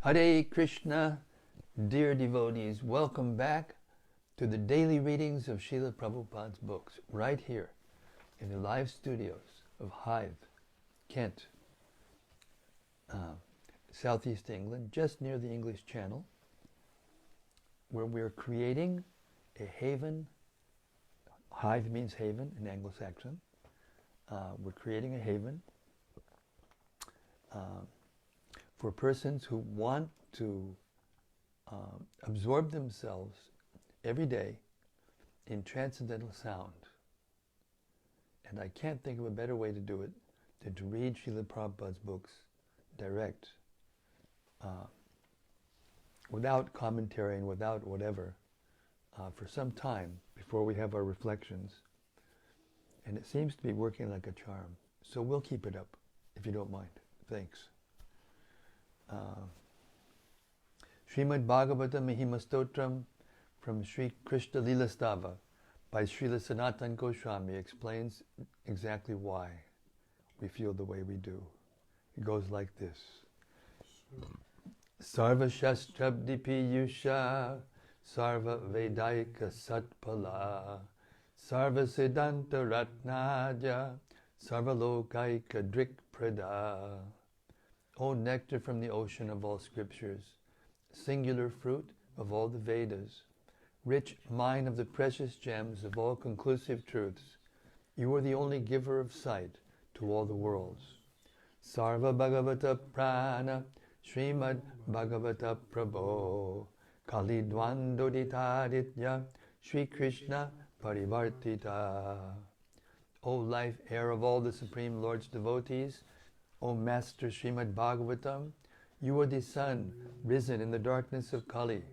Hare Krishna, dear devotees, welcome back to the daily readings of Srila Prabhupada's books, right here in the live studios of Hive, Kent, Southeast England, just near the English Channel, where we're creating a haven. Hive means haven in Anglo-Saxon. We're creating a haven for persons who want to absorb themselves every day in transcendental sound. And I can't think of a better way to do it than to read Srila Prabhupada's books direct, without commentary and without whatever, for some time before we have our reflections. And it seems to be working like a charm. So we'll keep it up, if you don't mind. Thanks. Śrīmad-Bhāgavatam Mahima Stotram from Sri Krishna Lilastava by Srila Sanatana Goswami explains exactly why we feel the way we do. It goes like this. Sarva Shastrabdi Piyusha Sarva Vedaika Satpala Sarva Siddhanta Ratnaja Sarva Lokaika Drik Prada. O nectar from the ocean of all scriptures, singular fruit of all the Vedas, rich mine of the precious gems of all conclusive truths, you are the only giver of sight to all the worlds. Sarva Bhagavata Purāṇa Śrīmad-Bhāgavata Prabho Kali Dvandoditaditya Sri Krishna Parivartita. O life air of all the Supreme Lord's devotees, O Master Srimad-Bhagavatam, you are the sun risen in the darkness of Kali.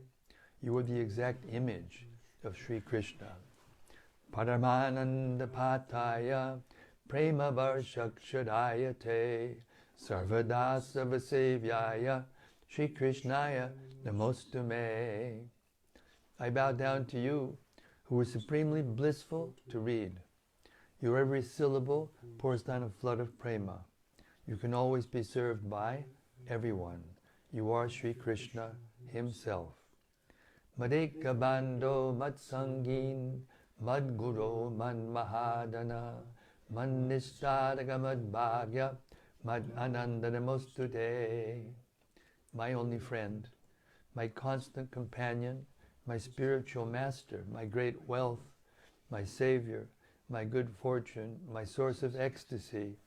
You are the exact image of Sri Krishna. Paramananda Pataya Prema Varshakshadaya Te Sarvadasa Vasevyaya Sri Krishnaya Namostume. I bow down to you, who are supremely blissful to read. Your every syllable pours down a flood of prema. You can always be served by everyone. You are Sri Krishna himself. Madeka Bando Matsangin Madguru Man Mahadana Man Nishtadaga Mad Bhagya Mad Anandanamostute. My only friend, my constant companion, my spiritual master, my great wealth, my savior, my good fortune, my source of ecstasy,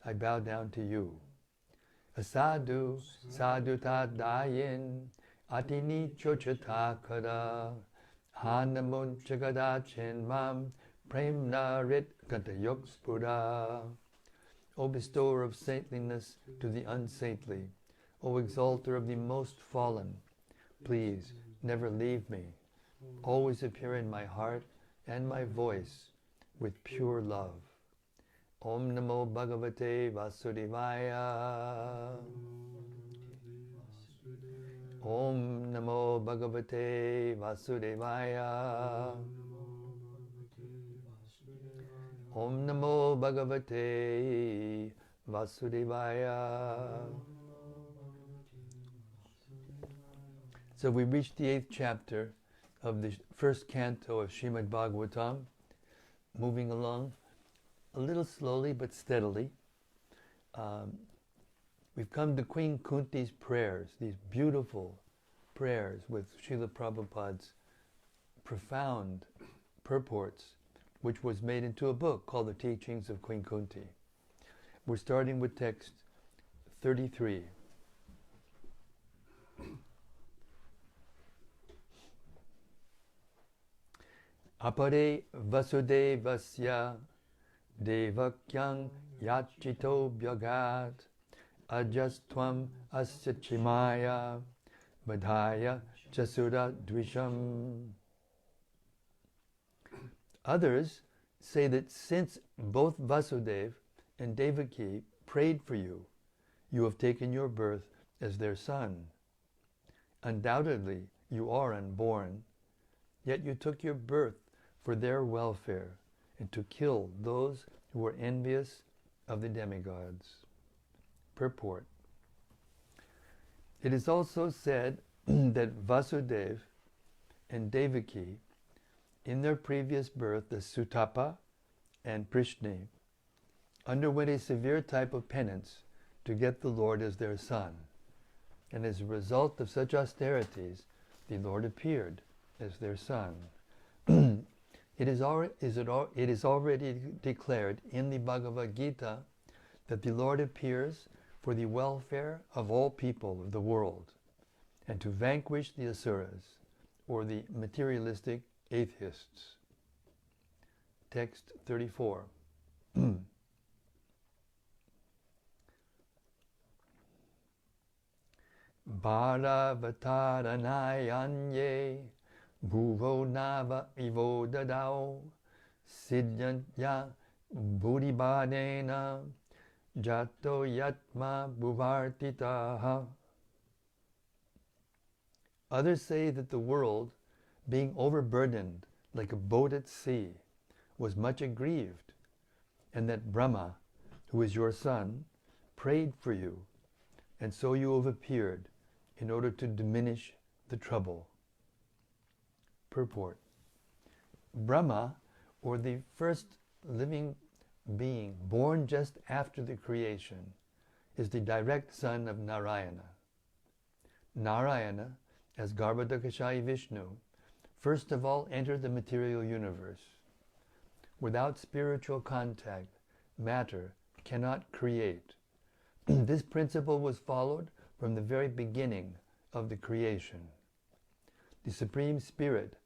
I bow down to you. Asadu, sadhu tadayin, atini chochatakara, hanamun chagadachin mam, premna rit gantayokspura. O bestower of saintliness to the unsaintly, O exalter of the most fallen, please never leave me. Always appear in my heart and my voice with pure love. Om Namo Bhagavate Vasudevaya. Om Namo Bhagavate Vasudevaya. Om Namo Bhagavate Vasudevaya. So we reached the 8th chapter of the first canto of Śrīmad-Bhāgavatam, moving along a little slowly but steadily. We've come to Queen Kunti's prayers, these beautiful prayers with Srila Prabhupada's profound purports, which was made into a book called The Teachings of Queen Kunti. We're starting with text 33. Apare Vasudevasya Devakyang Yachito Bhyagat Ajastvam Asya Chimaya Madhaya Jasura Dvisham. Others say that since both Vasudev and Devaki prayed for you, you have taken your birth as their son. Undoubtedly, you are unborn, yet you took your birth for their welfare and to kill those who were envious of the demigods. Purport. It is also said that Vasudeva and Devaki, in their previous birth, the Sutapa and Prishni, underwent a severe type of penance to get the Lord as their son. And as a result of such austerities, the Lord appeared as their son. It is already declared in the Bhagavad Gita that the Lord appears for the welfare of all people of the world and to vanquish the asuras, or the materialistic atheists. Text 34. Bhāgavatarāṇayāṇye bhuvo nava ivo dadao siddhya buddhibhādena jato yatma bhuvartitaha. Others say that the world, being overburdened like a boat at sea, was much aggrieved, and that Brahma, who is your son, prayed for you, and so you have appeared in order to diminish the trouble. Purport. Brahma, or the first living being born just after the creation, is the direct son of Narayana. Narayana, as Garbhodakashayi Vishnu, first of all entered the material universe. Without spiritual contact, matter cannot create. This principle was followed from the very beginning of the creation. The Supreme Spirit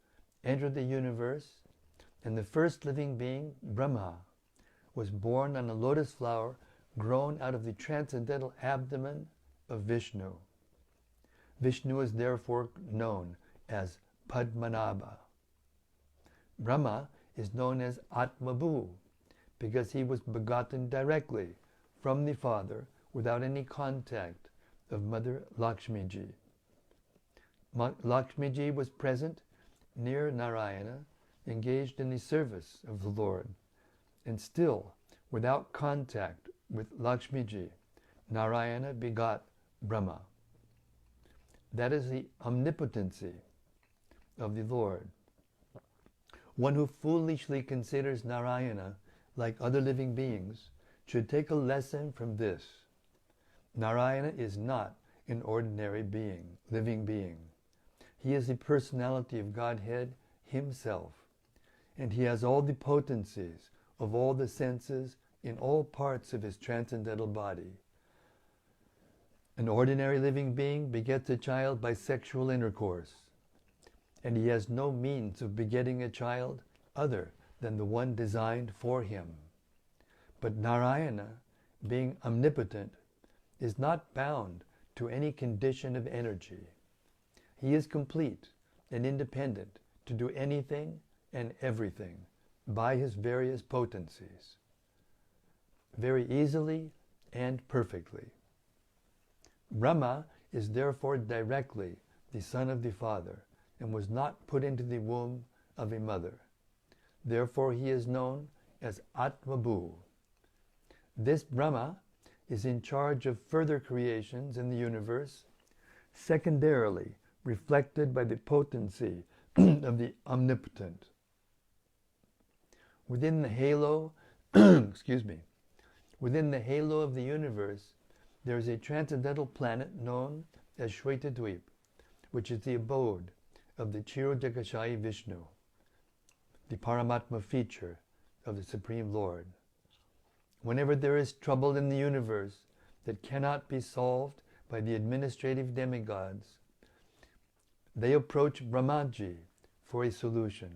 entered the universe, and the first living being, Brahma, was born on a lotus flower grown out of the transcendental abdomen of Vishnu. Vishnu is therefore known as Padmanabha. Brahma is known as Atmabhu because he was begotten directly from the Father without any contact of Mother Lakshmiji. Lakshmiji was present near Narayana, engaged in the service of the Lord, and still, without contact with Lakshmiji, Narayana begot Brahma. That is the omnipotency of the Lord. One who foolishly considers Narayana like other living beings should take a lesson from this. Narayana is not an ordinary being, living being. He is the personality of Godhead himself, and he has all the potencies of all the senses in all parts of his transcendental body. An ordinary living being begets a child by sexual intercourse, and he has no means of begetting a child other than the one designed for him. But Narayana, being omnipotent, is not bound to any condition of energy. He is complete and independent to do anything and everything by his various potencies, very easily and perfectly. Brahma is therefore directly the son of the Father and was not put into the womb of a mother. Therefore he is known as Atmabhu. This Brahma is in charge of further creations in the universe, secondarily reflected by the potency of the omnipotent. Within the halo, within the halo of the universe, there is a transcendental planet known as Shvetadvip, which is the abode of the Kshirodakashayi Vishnu, the Paramatma feature of the Supreme Lord. Whenever there is trouble in the universe that cannot be solved by the administrative demigods, they approach Brahmaji for a solution.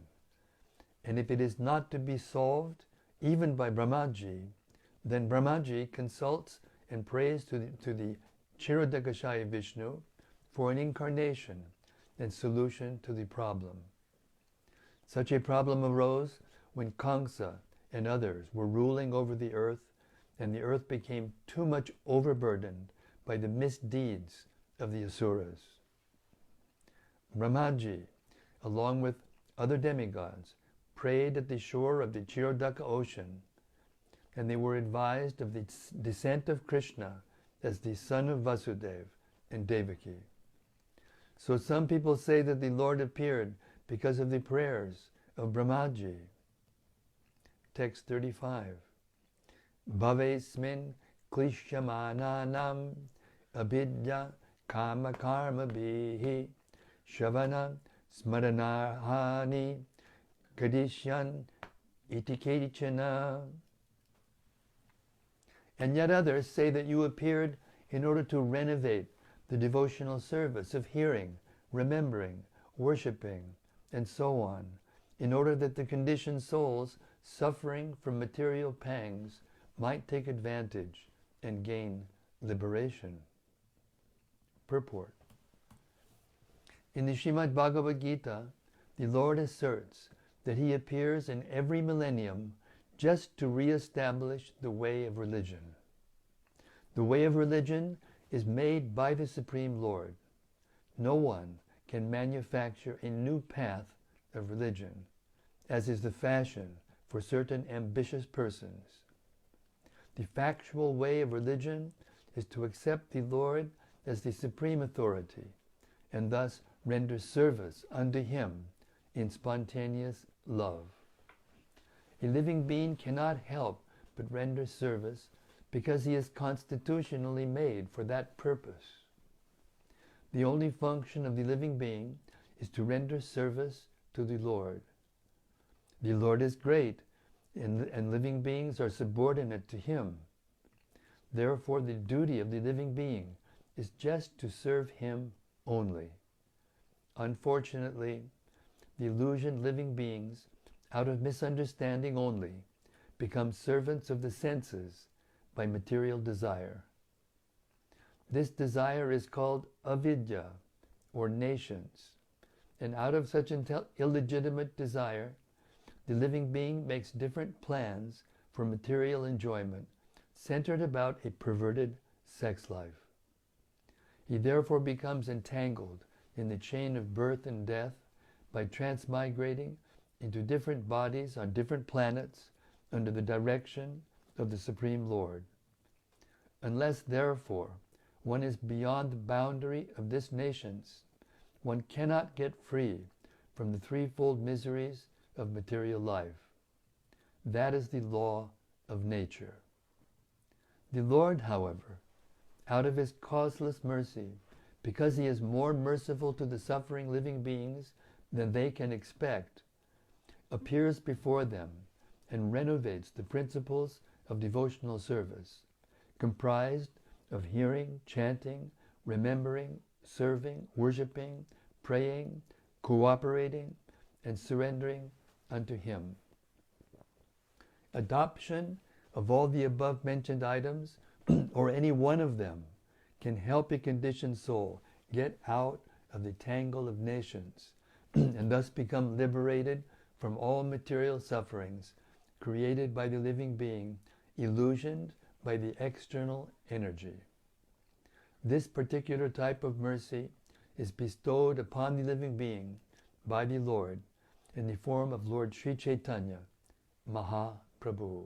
And if it is not to be solved even by Brahmaji, then Brahmaji consults and prays to the Kshirodakashayi Vishnu for an incarnation and solution to the problem. Such a problem arose when Kamsa and others were ruling over the earth, and the earth became too much overburdened by the misdeeds of the asuras. Brahmaji, along with other demigods, prayed at the shore of the Kshirodaka ocean, and they were advised of the descent of Krishna as the son of Vasudeva and Devaki. So some people say that the Lord appeared because of the prayers of Brahmaji. Text 35. Bhavesmin klishyamananam abhidya kama karma bihi shavana smaranahani kadishyan itikedichana. And yet others say that you appeared in order to renovate the devotional service of hearing, remembering, worshipping, and so on, in order that the conditioned souls suffering from material pangs might take advantage and gain liberation. Purport. In the Śrīmad-Bhāgavad-Gita, the Lord asserts that He appears in every millennium just to re-establish the way of religion. The way of religion is made by the Supreme Lord. No one can manufacture a new path of religion, as is the fashion for certain ambitious persons. The factual way of religion is to accept the Lord as the supreme authority, and thus render service unto Him in spontaneous love. A living being cannot help but render service because he is constitutionally made for that purpose. The only function of the living being is to render service to the Lord. The Lord is great, and living beings are subordinate to Him. Therefore, the duty of the living being is just to serve Him only. Unfortunately, the illusioned living beings, out of misunderstanding only, become servants of the senses by material desire. This desire is called avidya, or nations, and out of such illegitimate desire, the living being makes different plans for material enjoyment centered about a perverted sex life. He therefore becomes entangled in the chain of birth and death by transmigrating into different bodies on different planets under the direction of the Supreme Lord. Unless, therefore, one is beyond the boundary of this nations, one cannot get free from the threefold miseries of material life. That is the law of nature. The Lord, however, out of His causeless mercy, because He is more merciful to the suffering living beings than they can expect, appears before them and renovates the principles of devotional service, comprised of hearing, chanting, remembering, serving, worshipping, praying, cooperating, and surrendering unto Him. Adoption of all the above-mentioned items, or any one of them, can help a conditioned soul get out of the tangle of nations and thus become liberated from all material sufferings created by the living being, illusioned by the external energy. This particular type of mercy is bestowed upon the living being by the Lord in the form of Lord Sri Chaitanya Mahaprabhu.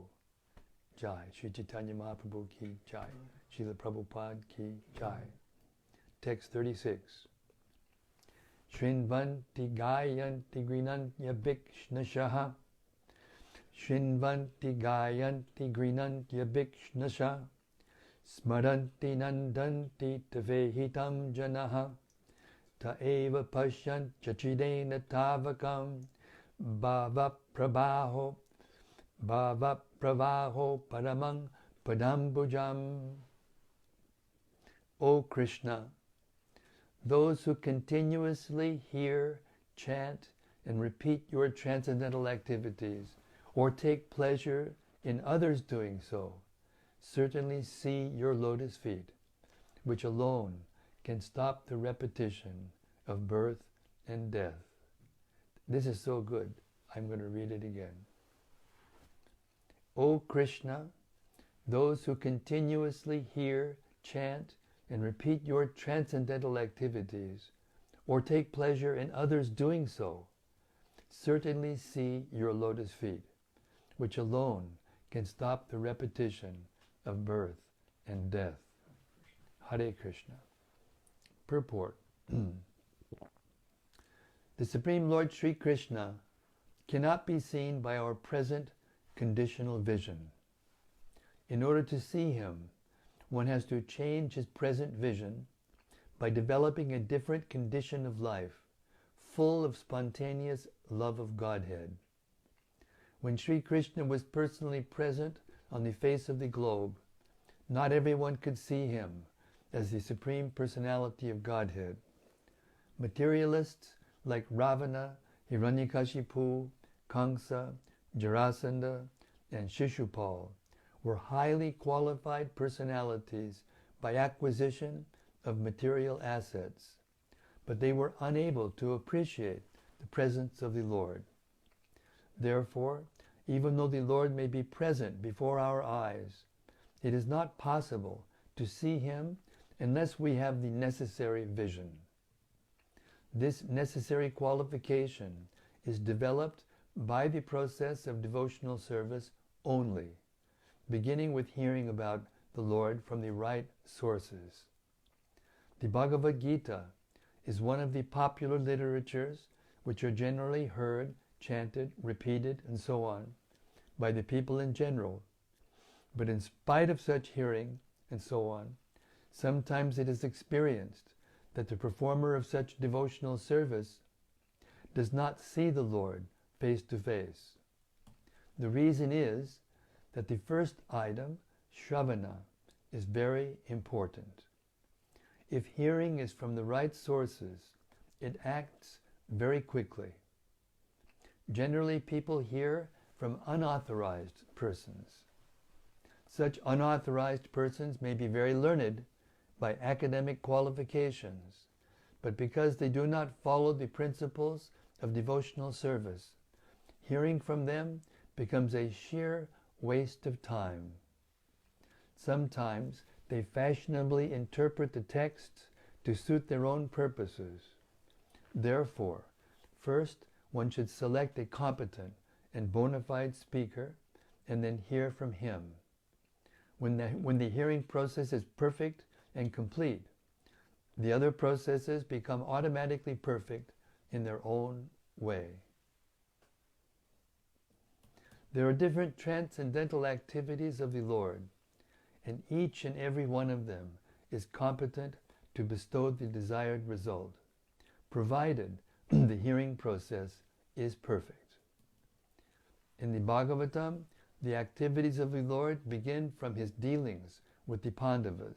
Jai. Sri Chaitanya Mahaprabhu ki Jai. Srila Prabhupada ki Jai. Text 36. Shrinvanti gayanti grinantya bhikshnashaha. Shrinvanti gayanti grinantya bhikshnasha. Smaranti nandanti tavehitam janaha. Ta eva pashyant chachidena tavakam. Bhava prabhaho paramang padambujam. O Krishna, those who continuously hear, chant, and repeat your transcendental activities, or take pleasure in others doing so, certainly see your lotus feet, which alone can stop the repetition of birth and death. This is so good. I'm going to read it again. O Krishna, those who continuously hear, chant, and repeat your transcendental activities, or take pleasure in others doing so, certainly see your lotus feet, which alone can stop the repetition of birth and death. Hare Krishna. Purport. The Supreme Lord Sri Krishna cannot be seen by our present conditional vision. In order to see him, one has to change his present vision by developing a different condition of life, full of spontaneous love of Godhead. When Sri Krishna was personally present on the face of the globe, not everyone could see him as the Supreme Personality of Godhead. Materialists like Ravana, Hiranyakashipu, Kamsa, Jarasandha, and Shishupal were highly qualified personalities by acquisition of material assets, but they were unable to appreciate the presence of the Lord. Therefore, even though the Lord may be present before our eyes, it is not possible to see him unless we have the necessary vision. This necessary qualification is developed by the process of devotional service only, beginning with hearing about the Lord from the right sources. The Bhagavad Gita is one of the popular literatures which are generally heard, chanted, repeated, and so on by the people in general. But in spite of such hearing and so on, sometimes it is experienced that the performer of such devotional service does not see the Lord face to face. The reason is that the first item, Shravana, is very important. If hearing is from the right sources, it acts very quickly. Generally, people hear from unauthorized persons. Such unauthorized persons may be very learned by academic qualifications, but because they do not follow the principles of devotional service, hearing from them becomes a sheer waste of time. Sometimes they fashionably interpret the texts to suit their own purposes. Therefore, first one should select a competent and bona fide speaker and then hear from him. When the hearing process is perfect and complete, the other processes become automatically perfect in their own way. There are different transcendental activities of the Lord, and each and every one of them is competent to bestow the desired result, provided the hearing process is perfect. In the Bhagavatam, the activities of the Lord begin from his dealings with the Pandavas.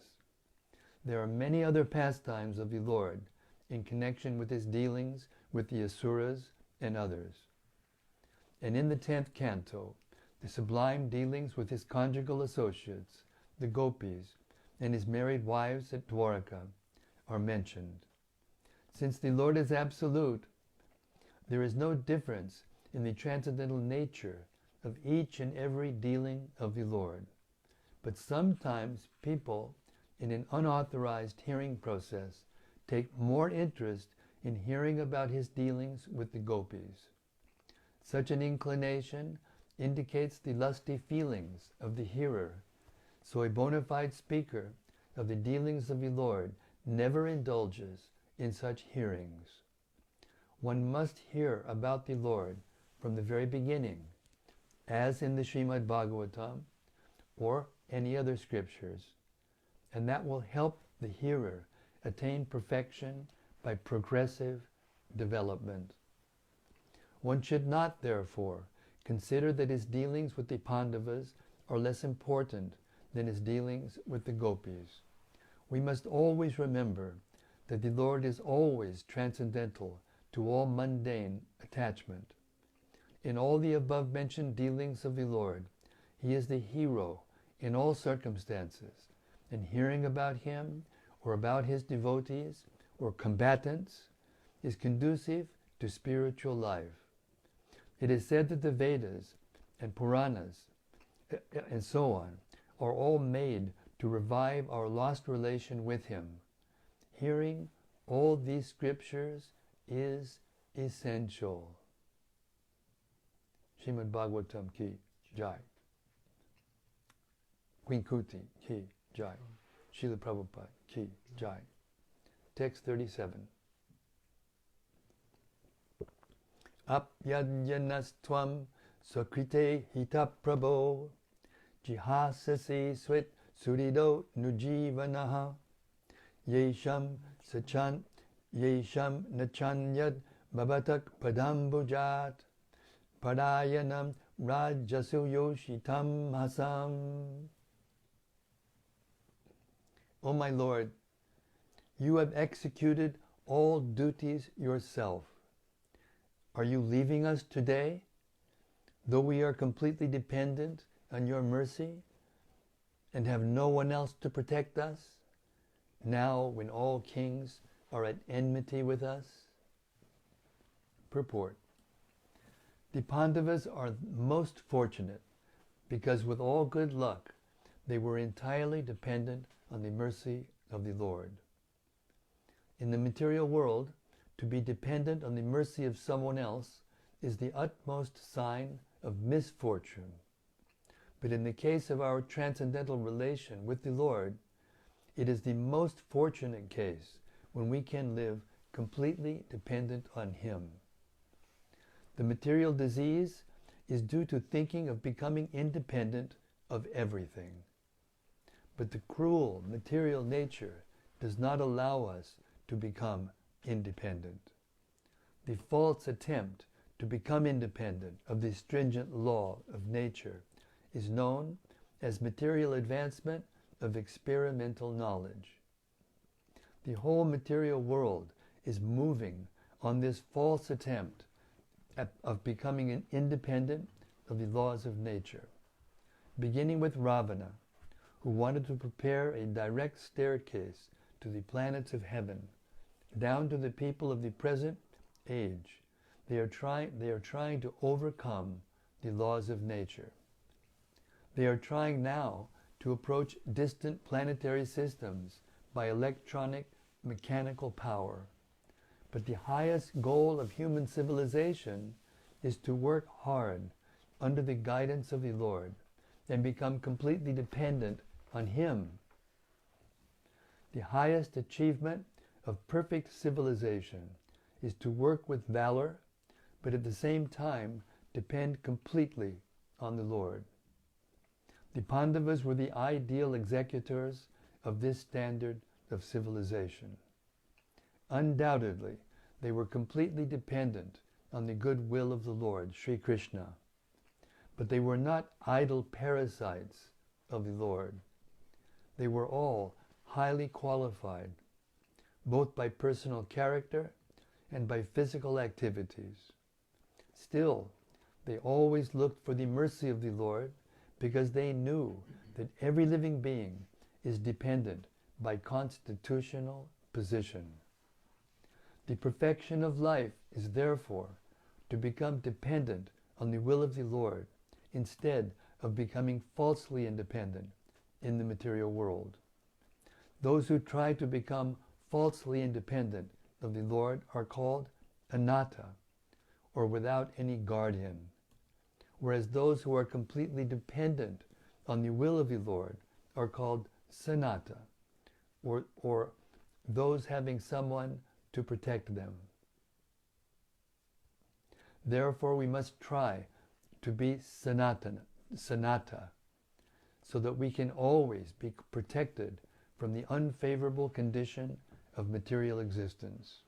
There are many other pastimes of the Lord in connection with his dealings with the Asuras and others. And in the 10th canto, the sublime dealings with his conjugal associates, the gopis, and his married wives at Dwaraka are mentioned. Since the Lord is absolute, there is no difference in the transcendental nature of each and every dealing of the Lord. But sometimes people in an unauthorized hearing process take more interest in hearing about his dealings with the gopis. Such an inclination indicates the lusty feelings of the hearer, so a bona fide speaker of the dealings of the Lord never indulges in such hearings. One must hear about the Lord from the very beginning, as in the Śrīmad-Bhāgavatam or any other scriptures, and that will help the hearer attain perfection by progressive development. One should not, therefore, consider that his dealings with the Pandavas are less important than his dealings with the gopis. We must always remember that the Lord is always transcendental to all mundane attachment. In all the above-mentioned dealings of the Lord, he is the hero in all circumstances, and hearing about him or about his devotees or combatants is conducive to spiritual life. It is said that the Vedas and Purāṇas and so on are all made to revive our lost relation with him. Hearing all these scriptures is essential. Śrīmad-Bhāgavatam ki jai. Queen Kunti ki jai. Srila Prabhupada ki jai. text 37. Apyadyanastvam sakrite hitaprabho jihasasi swit surido nujivanaha yesham nachanyad babatak padambujat padayanam rajasu yoshitam hasam. O my Lord, you have executed all duties yourself. Are you leaving us today, though we are completely dependent on your mercy and have no one else to protect us, now when all kings are at enmity with us? Purport. The Pandavas are most fortunate because with all good luck they were entirely dependent on the mercy of the Lord. In the material world, to be dependent on the mercy of someone else is the utmost sign of misfortune. But in the case of our transcendental relation with the Lord, it is the most fortunate case when we can live completely dependent on Him. The material disease is due to thinking of becoming independent of everything. But the cruel material nature does not allow us to become independent. The false attempt to become independent of the stringent law of nature is known as material advancement of experimental knowledge. The whole material world is moving on this false attempt of becoming independent of the laws of nature, beginning with Ravana, who wanted to prepare a direct staircase to the planets of heaven, down to the people of the present age. They are trying to overcome the laws of nature. They are trying now to approach distant planetary systems by electronic mechanical power. But the highest goal of human civilization is to work hard under the guidance of the Lord and become completely dependent on Him. The highest achievement of perfect civilization is to work with valor, but at the same time depend completely on the Lord. The Pandavas were the ideal executors of this standard of civilization. Undoubtedly, they were completely dependent on the good will of the Lord, Sri Krishna. But they were not idle parasites of the Lord. They were all highly qualified, both by personal character and by physical activities. Still, they always looked for the mercy of the Lord because they knew that every living being is dependent by constitutional position. The perfection of life is therefore to become dependent on the will of the Lord instead of becoming falsely independent in the material world. Those who try to become falsely independent of the Lord are called anatta, or without any guardian, whereas those who are completely dependent on the will of the Lord are called sanata, or those having someone to protect them. Therefore, we must try to be sanata, so that we can always be protected from the unfavorable condition of material existence.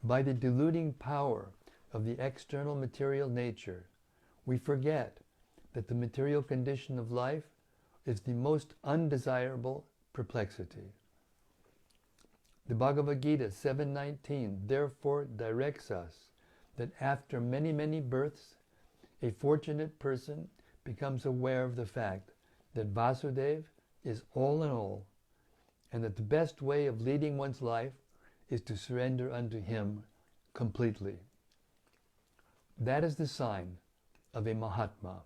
By the deluding power of the external material nature, we forget that the material condition of life is the most undesirable perplexity. The Bhagavad Gita 7:19 therefore directs us that after many, many births, a fortunate person becomes aware of the fact that Vasudeva is all in all, and that the best way of leading one's life is to surrender unto Him completely. That is the sign of a Mahatma.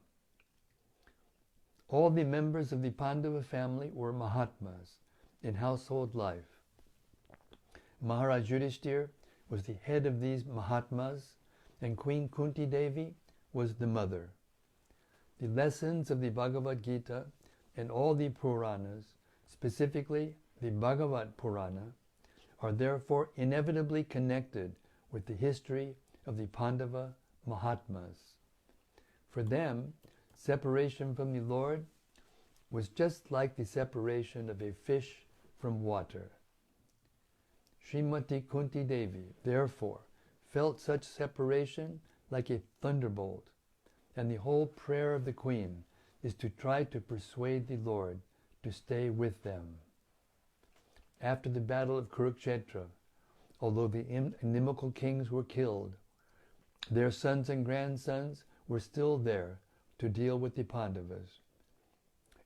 All the members of the Pandava family were Mahatmas in household life. Maharaj Yudhishthira was the head of these Mahatmas, and Queen Kunti Devi was the mother. The lessons of the Bhagavad Gita and all the Purāṇas, specifically the Bhagavata Purāṇa, are therefore inevitably connected with the history of the Pandava Mahatmas. For them, separation from the Lord was just like the separation of a fish from water. Srimati Kunti Devi, therefore, felt such separation like a thunderbolt, and the whole prayer of the Queen is to try to persuade the Lord to stay with them. After the battle of Kurukshetra, although the inimical kings were killed, their sons and grandsons were still there to deal with the Pandavas.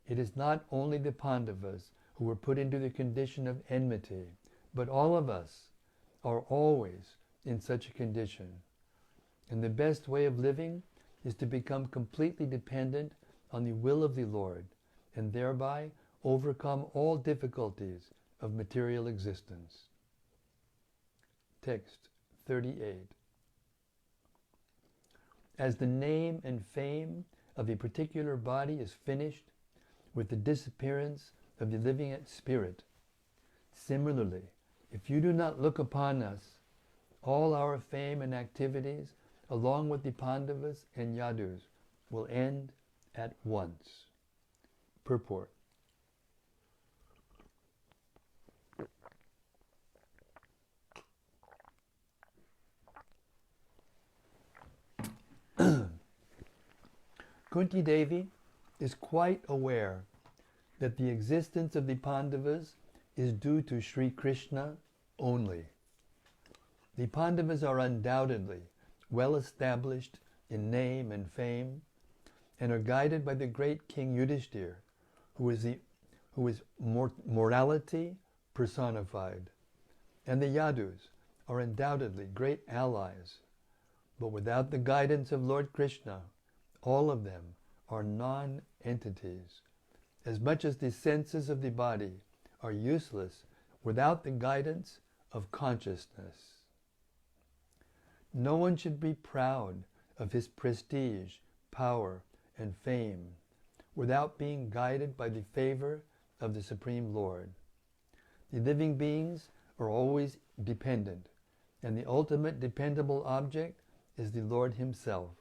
It is not only the Pandavas who were put into the condition of enmity, but all of us are always in such a condition. And the best way of living is to become completely dependent on the will of the Lord, and thereby overcome all difficulties of material existence. Text 38. As the name and fame of a particular body is finished with the disappearance of the living spirit, similarly, if you do not look upon us, all our fame and activities, along with the Pandavas and Yadus, will end at once. Purport. Kunti Devi is quite aware that the existence of the Pandavas is due to Sri Krishna only. The Pandavas are undoubtedly well established in name and fame, and are guided by the great King Yudhishthira, who is morality personified. And the Yadus are undoubtedly great allies, but without the guidance of Lord Krishna, all of them are non-entities, as much as the senses of the body are useless without the guidance of consciousness. No one should be proud of his prestige, power, and fame without being guided by the favor of the Supreme Lord. The living beings are always dependent, and the ultimate dependable object is the Lord Himself.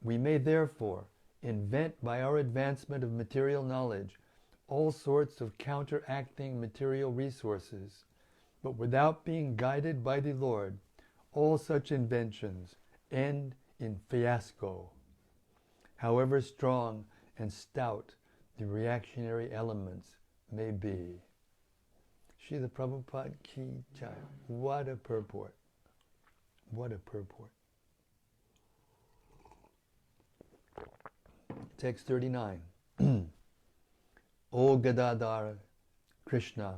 We may therefore invent by our advancement of material knowledge all sorts of counteracting material resources, but without being guided by the Lord, all such inventions end in fiasco, however strong and stout the reactionary elements may be. Srila Prabhupada Ki Jai. What a purport. What a purport. Text 39. O Gadadhara Krishna,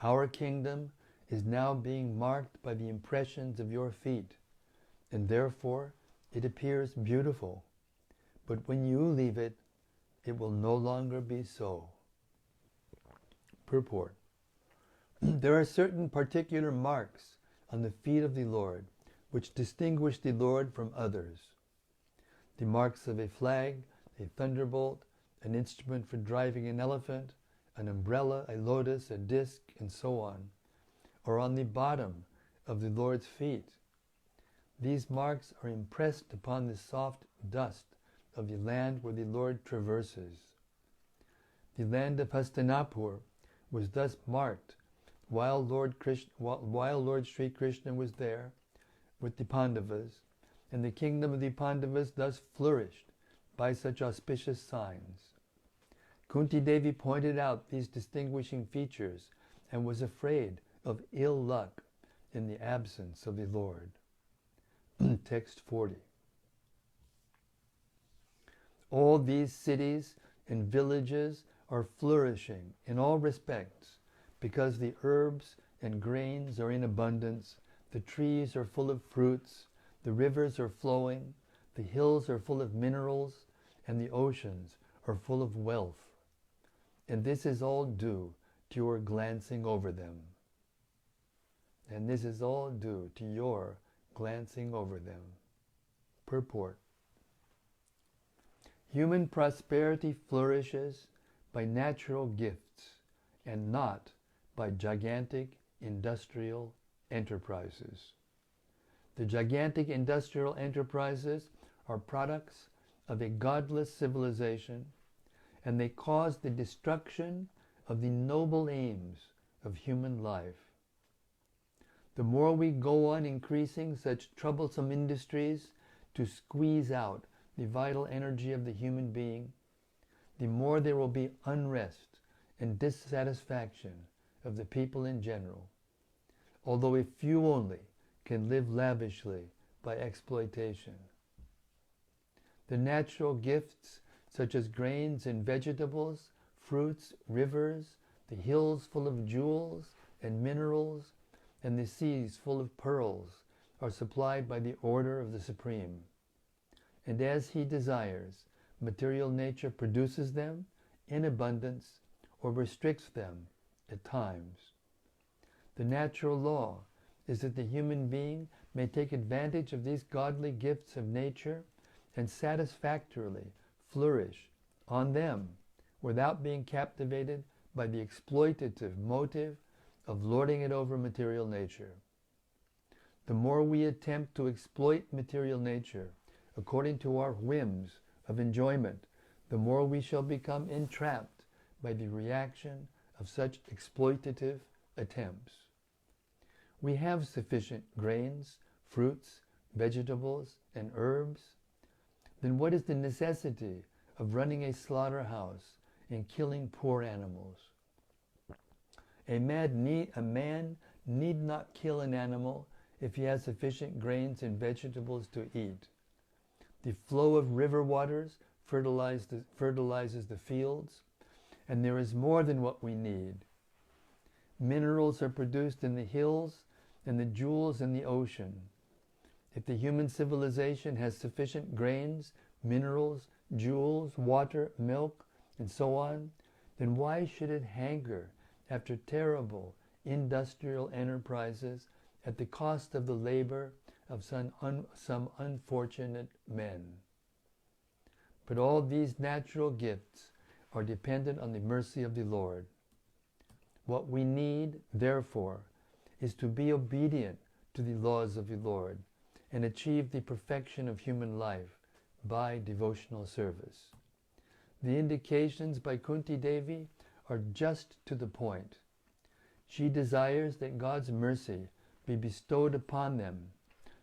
our kingdom is now being marked by the impressions of your feet, and therefore it appears beautiful. But when you leave it, it will no longer be so. Purport. There are certain particular marks on the feet of the Lord which distinguish the Lord from others. The marks of a flag, a thunderbolt, an instrument for driving an elephant, an umbrella, a lotus, a disc, and so on, are on the bottom of the Lord's feet. These marks are impressed upon the soft dust of the land where the Lord traverses. The land of Hastinapur was thus marked while Lord Sri Krishna was there with the Pandavas, and the kingdom of the Pandavas thus flourished by such auspicious signs. Kunti Devi pointed out these distinguishing features and was afraid of ill luck in the absence of the Lord. Text 40. All these cities and villages are flourishing in all respects because the herbs and grains are in abundance, the trees are full of fruits, the rivers are flowing, the hills are full of minerals, and the oceans are full of wealth. And this is all due to your glancing over them. And this is all due to your glancing over them. Purport. Human prosperity flourishes by natural gifts and not by gigantic industrial enterprises. The gigantic industrial enterprises are products of a godless civilization, and they cause the destruction of the noble aims of human life. The more we go on increasing such troublesome industries to squeeze out the vital energy of the human being, the more there will be unrest and dissatisfaction of the people in general, although a few only can live lavishly by exploitation. The natural gifts, such as grains and vegetables, fruits, rivers, the hills full of jewels and minerals, and the seas full of pearls, are supplied by the order of the Supreme. And as He desires, material nature produces them in abundance or restricts them at times. The natural law is that the human being may take advantage of these godly gifts of nature and satisfactorily flourish on them without being captivated by the exploitative motive of lording it over material nature. The more we attempt to exploit material nature according to our whims of enjoyment, the more we shall become entrapped by the reaction of such exploitative attempts. We have sufficient grains, fruits, vegetables, and herbs. Then what is the necessity of running a slaughterhouse and killing poor animals? A man need not kill an animal if he has sufficient grains and vegetables to eat. The flow of river waters fertilizes the fields, and there is more than what we need. Minerals are produced in the hills and the jewels in the ocean. If the human civilization has sufficient grains, minerals, jewels, water, milk, and so on, then why should it hanker after terrible industrial enterprises at the cost of the labor of some unfortunate men? But all these natural gifts are dependent on the mercy of the Lord. What we need, therefore, is to be obedient to the laws of the Lord and achieve the perfection of human life by devotional service. The indications by Kunti Devi are just to the point. She desires that God's mercy be bestowed upon them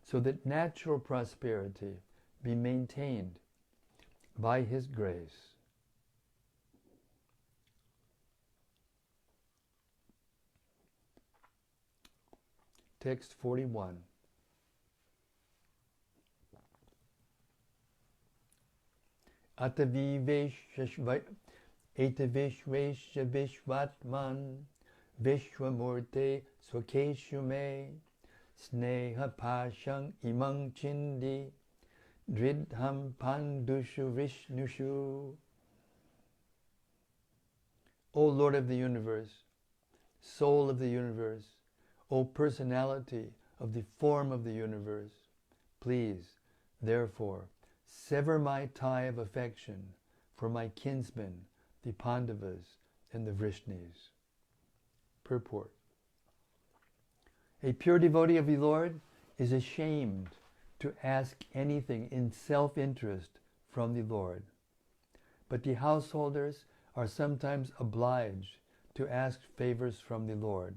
so that natural prosperity be maintained by His grace. Text 41. Etavishvesha vishvatman vishwamurte swakeshume sneha pashang imang chindi dridham pandushu vishnushu. O Lord of the universe, soul of the universe, O personality of the form of the universe, please, therefore, sever my tie of affection for my kinsmen, the Pandavas and the Vrishnis. Purport. A pure devotee of the Lord is ashamed to ask anything in self-interest from the Lord. But the householders are sometimes obliged to ask favors from the Lord,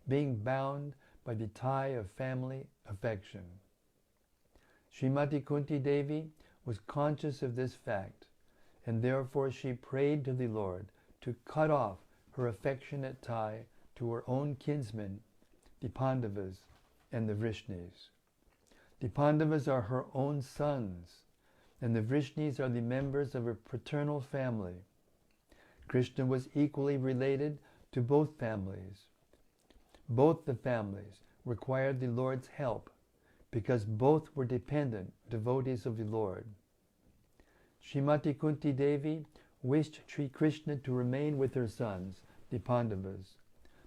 being bound by the tie of family affection. Srimati Kunti Devi was conscious of this fact, and therefore she prayed to the Lord to cut off her affectionate tie to her own kinsmen, the Pandavas and the Vrishnis. The Pandavas are her own sons, and the Vrishnis are the members of her paternal family. Krishna was equally related to both families. Both the families required the Lord's help because both were dependent devotees of the Lord. Srimati Kunti Devi wished Sri Krishna to remain with her sons, the Pandavas,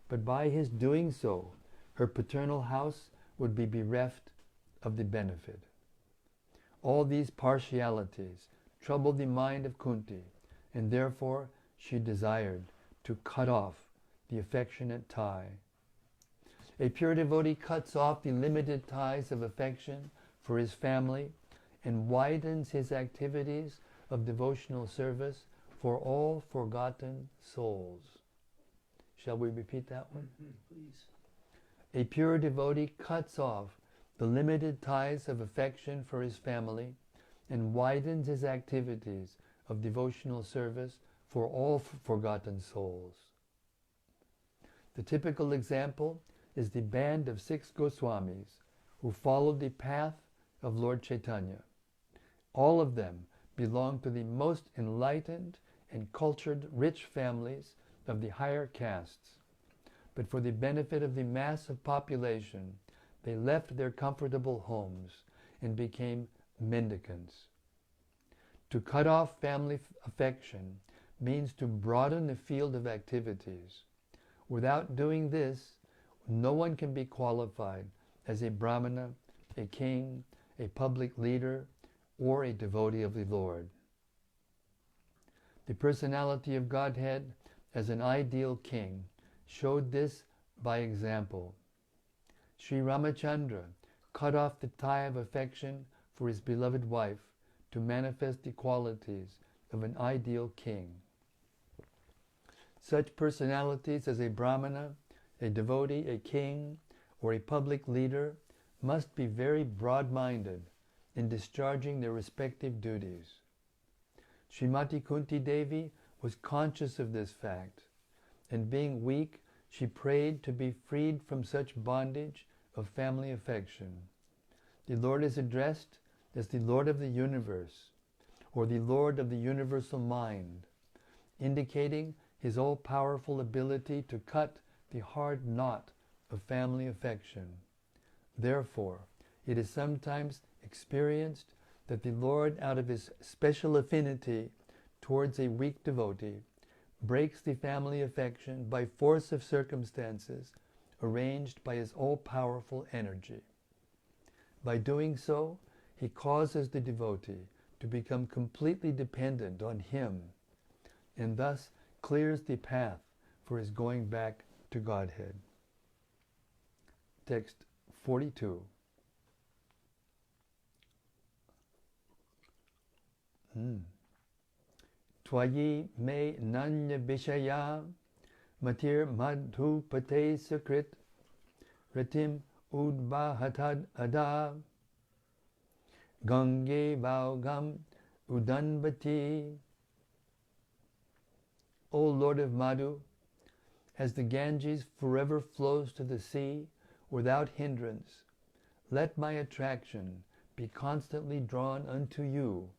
but by his doing so, her paternal house would be bereft of the benefit. All these partialities troubled the mind of Kunti, and therefore she desired to cut off the affectionate tie A pure devotee cuts off the limited ties of affection for his family and widens his activities of devotional service for all forgotten souls. Shall we repeat that one? Please. A pure devotee cuts off the limited ties of affection for his family and widens his activities of devotional service for all forgotten souls. The typical example is the band of 6 Goswamis who followed the path of Lord Chaitanya. All of them belong to the most enlightened and cultured rich families of the higher castes. But for the benefit of the mass of population, they left their comfortable homes and became mendicants. To cut off family affection means to broaden the field of activities. Without doing this, no one can be qualified as a brahmana, a king, a public leader, or a devotee of the Lord. The personality of Godhead as an ideal king showed this by example. Sri Ramachandra cut off the tie of affection for his beloved wife to manifest the qualities of an ideal king. Such personalities as a brahmana, a devotee, a king, or a public leader must be very broad-minded in discharging their respective duties. Srimati Kunti Devi was conscious of this fact, and being weak, she prayed to be freed from such bondage of family affection. The Lord is addressed as the Lord of the universe, or the Lord of the universal mind, indicating his all-powerful ability to cut the hard knot of family affection. Therefore, it is sometimes experienced that the Lord, out of his special affinity towards a weak devotee, breaks the family affection by force of circumstances arranged by his all-powerful energy. By doing so, he causes the devotee to become completely dependent on him, and thus clears the path for his going back to Godhead. Text 42. Tvayi me nanya vishaya matir madhupate sakrit ritim udbahatad ada gange vaugam udanvati. O Lord of Madhu, as the Ganges forever flows to the sea without hindrance, let my attraction be constantly drawn unto you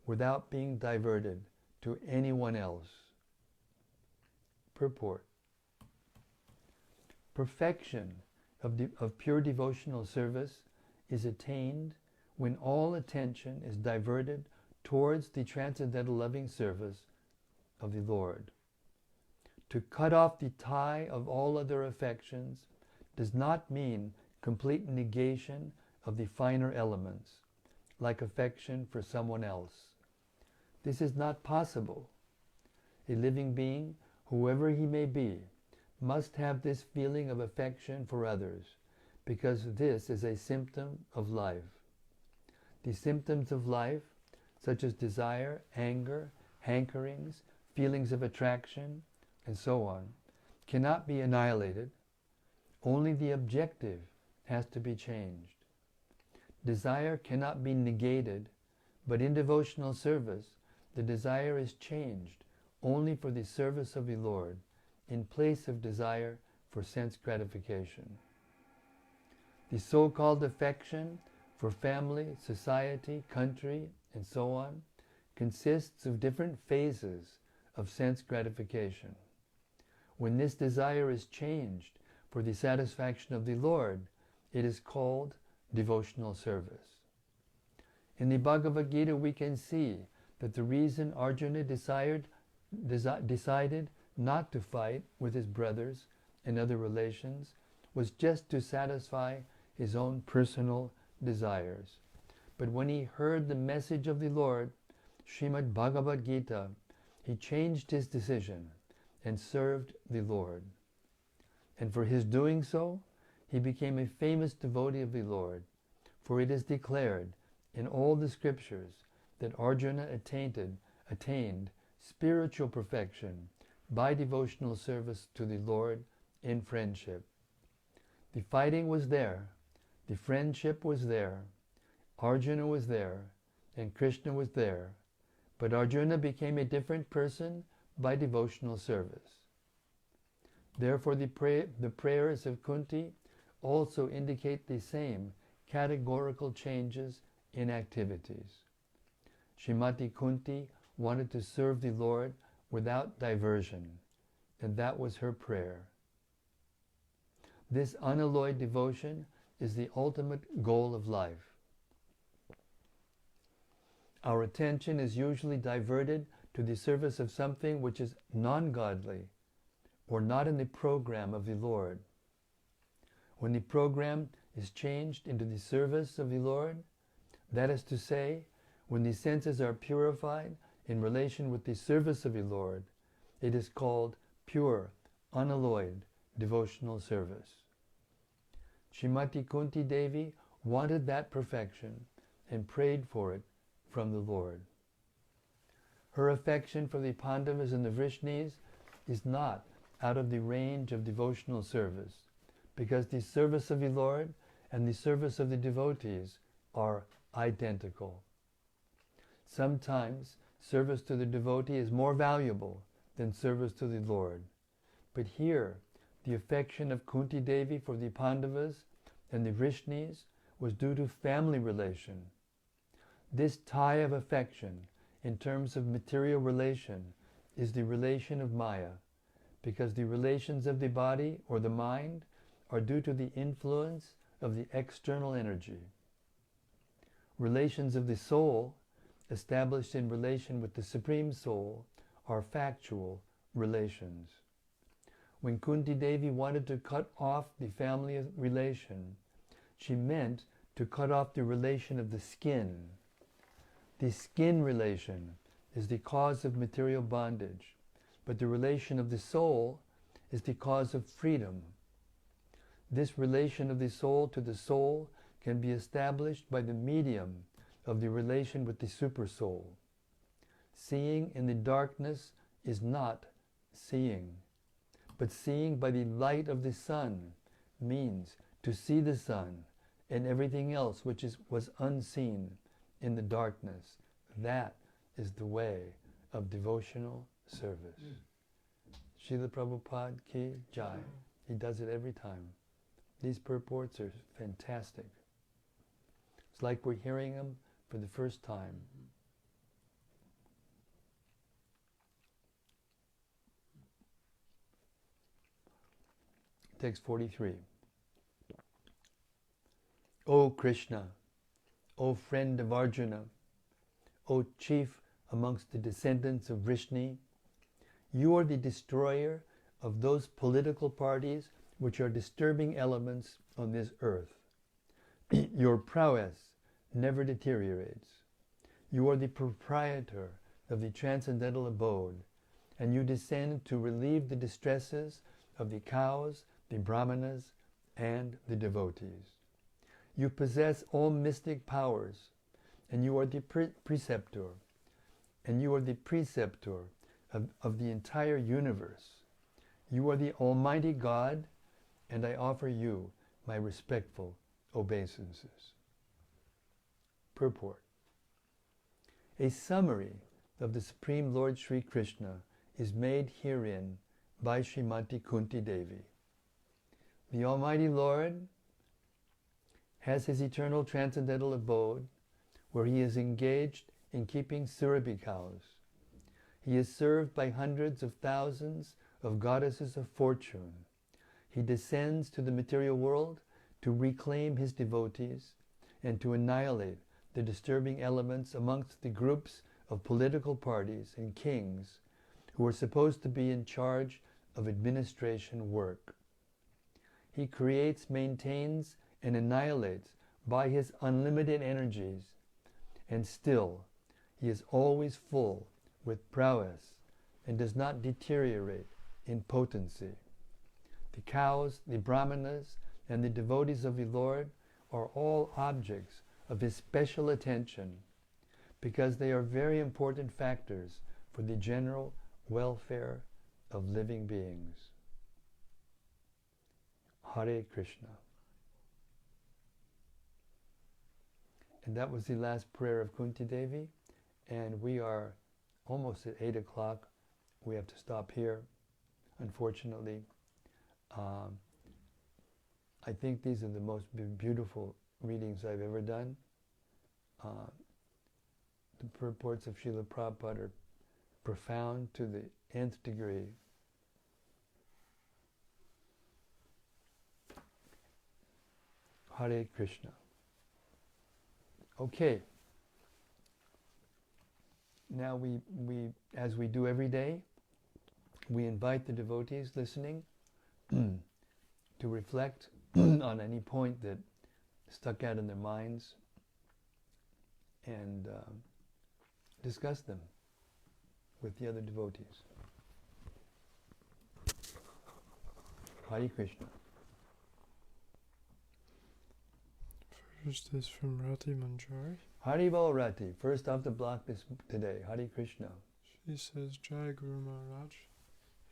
without being diverted to anyone else. Purport. Perfection of pure devotional service is attained when all attention is diverted towards the transcendental loving service of the Lord. To cut off the tie of all other affections does not mean complete negation of the finer elements, like affection for someone else. This is not possible. A living being, whoever he may be, must have this feeling of affection for others, because this is a symptom of life. The symptoms of life, such as desire, anger, hankerings, feelings of attraction, and so on, cannot be annihilated. Only the objective has to be changed. Desire cannot be negated, but in devotional service, the desire is changed only for the service of the Lord, in place of desire for sense gratification. The so-called affection for family, society, country, and so on, consists of different phases of sense gratification. When this desire is changed for the satisfaction of the Lord, it is called devotional service. In the Bhagavad Gita we can see that the reason Arjuna decided not to fight with his brothers and other relations was just to satisfy his own personal desires. But when he heard the message of the Lord, Śrīmad-Bhāgavatam, he changed his decision and served the Lord. And for his doing so, he became a famous devotee of the Lord, for it is declared in all the scriptures that Arjuna attained spiritual perfection by devotional service to the Lord in friendship. The fighting was there, the friendship was there, Arjuna was there, and Krishna was there, but Arjuna became a different person by devotional service. Therefore the prayers of Kunti also indicate the same categorical changes in activities. Srimati Kunti wanted to serve the Lord without diversion, and that was her prayer. This unalloyed devotion is the ultimate goal of life. Our attention is usually diverted to the service of something which is non-godly or not in the program of the Lord. When the program is changed into the service of the Lord, that is to say, when the senses are purified in relation with the service of the Lord, it is called pure, unalloyed devotional service. Srimati Kunti Devi wanted that perfection and prayed for it from the Lord. Her affection for the Pandavas and the Vrishnis is not out of the range of devotional service, because the service of the Lord and the service of the devotees are identical. Sometimes service to the devotee is more valuable than service to the Lord. But here, the affection of Kunti Devi for the Pandavas and the Vrishnis was due to family relation. This tie of affection in terms of material relation is the relation of Maya, because the relations of the body or the mind are due to the influence of the external energy. Relations of the soul, established in relation with the Supreme Soul, are factual relations. When Kunti Devi wanted to cut off the family relation, she meant to cut off the relation of the skin. The skin relation is the cause of material bondage, but the relation of the soul is the cause of freedom. This relation of the soul to the soul can be established by the medium of the relation with the Supersoul. Seeing in the darkness is not seeing, but seeing by the light of the sun means to see the sun and everything else which was unseen in the darkness. That is the way of devotional service. Srila Prabhupada ki jai. He does it every time. These purports are fantastic. It's like we're hearing them for the first time. Text 43. O Krishna, O friend of Arjuna, O chief amongst the descendants of Vrishni, you are the destroyer of those political parties which are disturbing elements on this earth. Your prowess never deteriorates. You are the proprietor of the transcendental abode, and you descend to relieve the distresses of the cows, the brahmanas, and the devotees. You possess all mystic powers, and you are the preceptor, of the entire universe. You are the Almighty God, and I offer you my respectful obeisances. Purport. A summary of the Supreme Lord Sri Krishna is made herein by Srimati Kunti Devi. The Almighty Lord has his eternal transcendental abode where he is engaged in keeping surabhi cows. He is served by hundreds of thousands of goddesses of fortune. He descends to the material world to reclaim his devotees and to annihilate the disturbing elements amongst the groups of political parties and kings who are supposed to be in charge of administration work. He creates, maintains, and annihilates by his unlimited energies, and still he is always full with prowess and does not deteriorate in potency. The cows, the brahmanas, and the devotees of the Lord are all objects of His special attention because they are very important factors for the general welfare of living beings. Hare Krishna. And that was the last prayer of Kunti Devi, and we are almost at 8 o'clock. We have to stop here, unfortunately. I think these are the most beautiful readings I've ever done. The purports of Srila Prabhupada are profound to the nth degree. Hare Krishna. Okay. Now we, as we do every day, we invite the devotees listening to reflect on any point that stuck out in their minds and discuss them with the other devotees. Hare Krishna. First is from Rati Manjari. Haribol Rati, first off the block today. Hare Krishna. She says, Jai Guru Maharaj,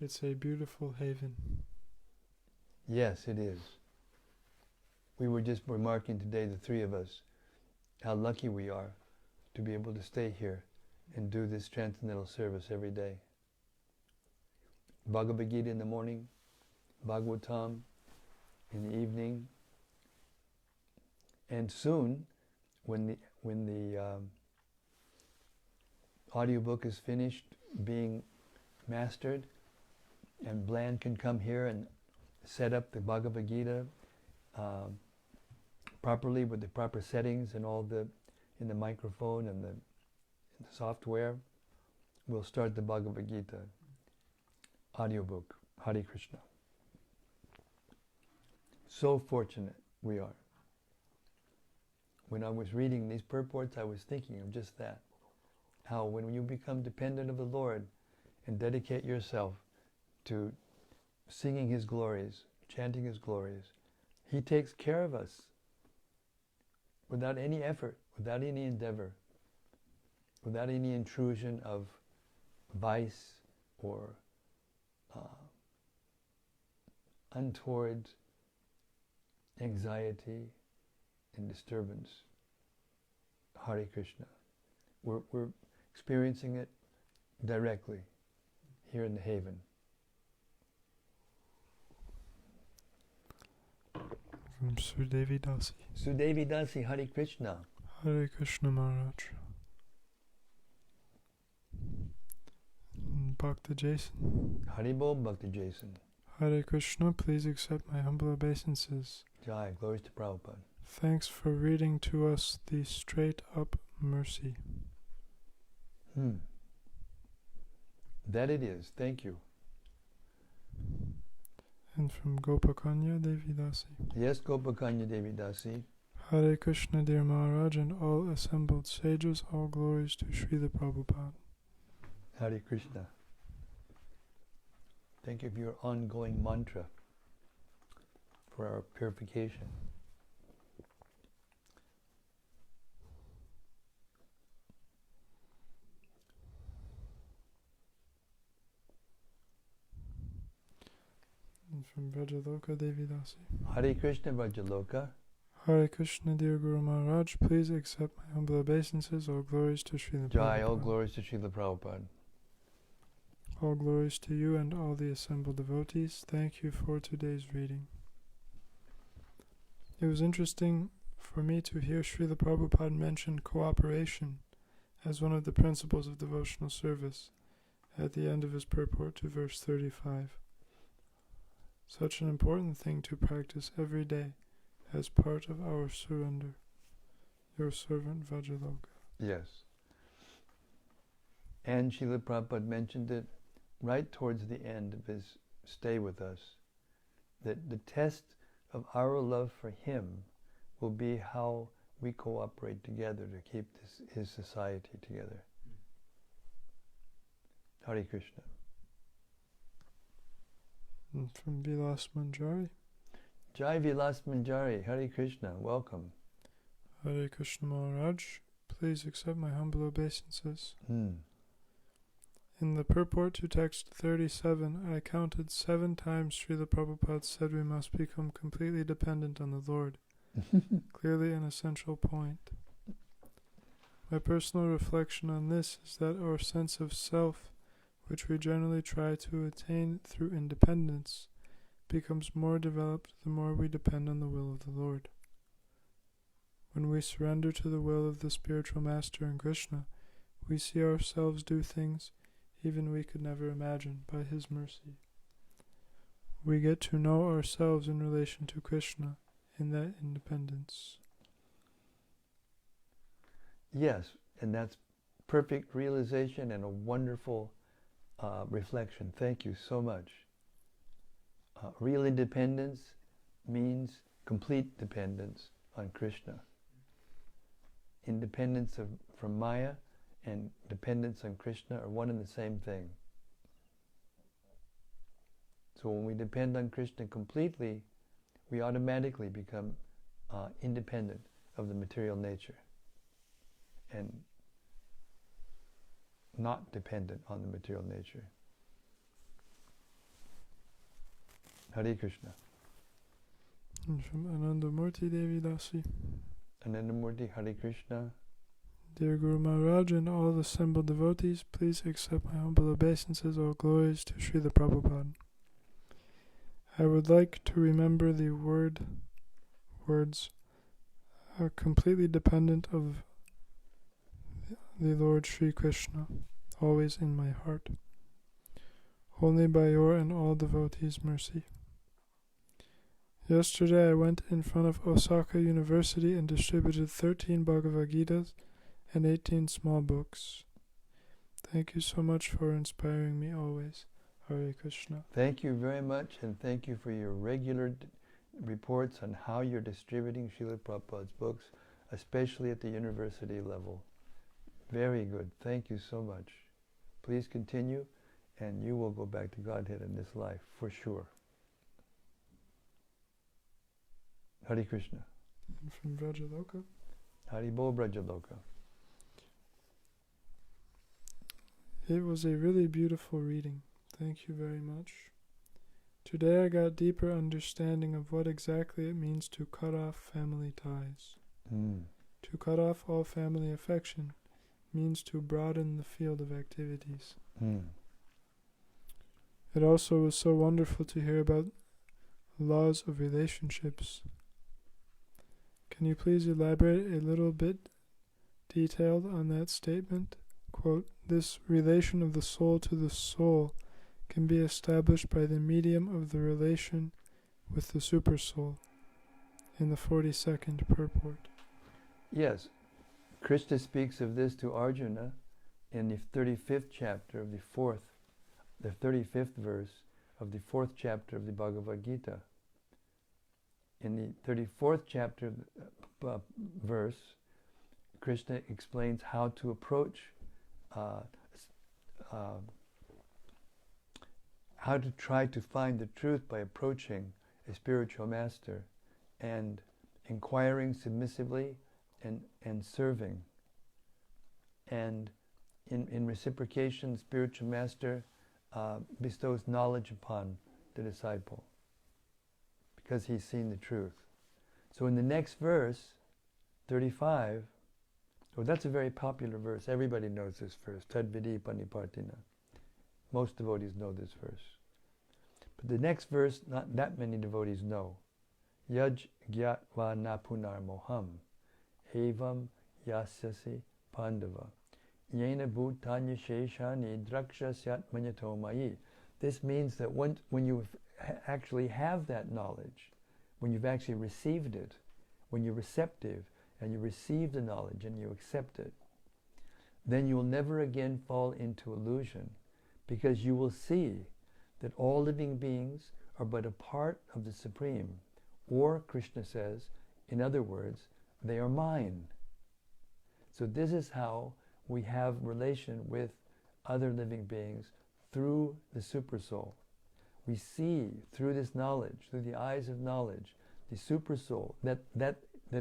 it's a beautiful haven. Yes, it is. We were just remarking today, the three of us, how lucky we are to be able to stay here and do this transcendental service every day. Bhagavad Gita in the morning, Bhagavatam in the evening, and soon, when the audiobook is finished being mastered, and Bland can come here and set up the Bhagavad Gita properly with the proper settings and all in the microphone and the software, we'll start the Bhagavad Gita audiobook. Hare Krishna. So fortunate we are. When I was reading these purports, I was thinking of just that. How when you become dependent of the Lord and dedicate yourself to singing His glories, chanting His glories, He takes care of us without any effort, without any endeavor, without any intrusion of vice or untoward anxiety and disturbance. Hare Krishna. We're experiencing it directly here in the haven. From Sudevi Dasi. Sudevi Dasi, Hare Krishna. Hare Krishna Maharaj. Bhakta Jason. Haribol Bhakta Jason. Hare Krishna, please accept my humble obeisances. Jai, glories to Prabhupada. Thanks for reading to us the straight-up mercy. That it is. Thank you. And from Gopakanya Devi Dasi. Yes, Gopakanya Devi Dasi. Hare Krishna, dear Maharaj, and all assembled sages, all glories to Srila Prabhupada. Hare Krishna. Thank you for your ongoing mantra for our purification. And from Vrajaloka Devi Dasi. Hare Krishna Vrajaloka. Hare Krishna, dear Guru Maharaj, please accept my humble obeisances. All glories to Srila Prabhupada. Jai, all glories to Srila Prabhupada. All glories to you and all the assembled devotees. Thank you for today's reading. It was interesting for me to hear Srila Prabhupada mention cooperation as one of the principles of devotional service at the end of his purport to verse 35. Such an important thing to practice every day as part of our surrender. Your servant Vrajaloka. Yes. And Srila Prabhupada mentioned it right towards the end of his stay with us, that the test of our love for him will be how we cooperate together to keep his society together. Hare Krishna. And from Vilas Manjari. Jai Vilas Manjari, Hare Krishna, welcome. Hare Krishna Maharaj, please accept my humble obeisances. In the purport to text 37, I counted 7 times Srila Prabhupada said we must become completely dependent on the Lord. Clearly an essential point. My personal reflection on this is that our sense of self, which we generally try to attain through independence, becomes more developed the more we depend on the will of the Lord. When we surrender to the will of the spiritual master and Krishna, we see ourselves do things even we could never imagine by his mercy. We get to know ourselves in relation to Krishna in that independence. Yes, and that's perfect realization and a wonderful reflection. Thank you so much. Real independence means complete dependence on Krishna. Independence from Maya and dependence on Krishna are one and the same thing. So when we depend on Krishna completely, we automatically become independent of the material nature and not dependent on the material nature. Hare Krishna. And from Anandamurti Devi Dasi. Anandamurti, Hare Krishna. Dear Guru Maharaj and all assembled devotees, please accept my humble obeisances, all glories to Srila Prabhupada. I would like to remember the words are completely dependent of the Lord Sri Krishna, always in my heart. Only by your and all devotees' mercy. Yesterday I went in front of Osaka University and distributed 13 Bhagavad Gitas and 18 small books. Thank you so much for inspiring me always. Hare Krishna. Thank you very much, and thank you for your regular reports on how you're distributing Srila Prabhupada's books, especially at the university level. Very good. Thank you so much. Please continue, and you will go back to Godhead in this life, for sure. Hare Krishna. And from Vrajaloka. Haribol Vrajaloka. It was a really beautiful reading. Thank you very much. Today I got deeper understanding of what exactly it means to cut off family ties. To cut off all family affection means to broaden the field of activities. It also was so wonderful to hear about laws of relationships. Can you please elaborate a little bit detailed on that statement? Quote, this relation of the soul to the soul can be established by the medium of the relation with the supersoul in the 42nd purport. Yes, Krishna speaks of this to Arjuna in the 35th chapter of the 35th verse of the 4th chapter of the Bhagavad Gita. In the 34th chapter verse, Krishna explains how to approach, how to try to find the truth by approaching a spiritual master and inquiring submissively and serving. And in reciprocation, the spiritual master bestows knowledge upon the disciple because he's seen the truth. So in the next verse, 35, that's a very popular verse. Everybody knows this verse, Tadvidi Panipartina. Most devotees know this verse. But the next verse, not that many devotees know. Yaj gyatva napunar moham, evam yasyasi pandava, yena bhutanya sheshani drakshasat manyatomai. This means that when you actually have that knowledge, when you've actually received it, when you're receptive and you receive the knowledge and you accept it, then you will never again fall into illusion, because you will see that all living beings are but a part of the Supreme, or Krishna says, in other words, they are mine. So this is how we have relation with other living beings through the Supersoul. we see through this knowledge, through the eyes of knowledge, the super soul, that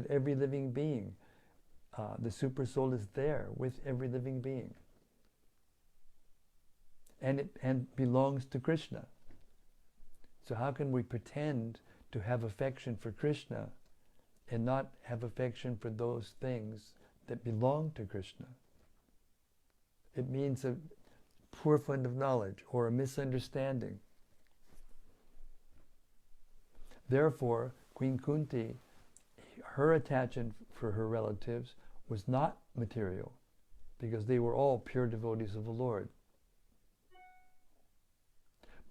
every living being, the super soul is there with every living being. And it belongs to Krishna. So how can we pretend to have affection for Krishna and not have affection for those things that belong to Krishna? It means a poor fund of knowledge or a misunderstanding. Therefore, Queen Kunti, her attachment for her relatives was not material, because they were all pure devotees of the Lord.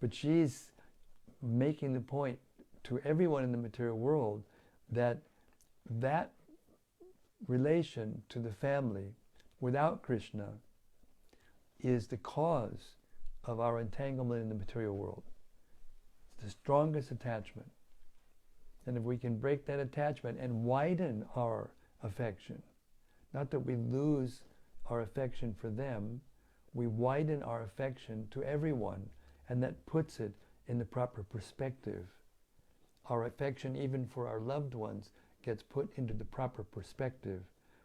But she's making the point to everyone in the material world that that relation to the family without Krishna is the cause of our entanglement in the material world. It's the strongest attachment. And if we can break that attachment and widen our affection, not that we lose our affection for them, we widen our affection to everyone, and that puts it in the proper perspective. Our affection, even for our loved ones, gets put into the proper perspective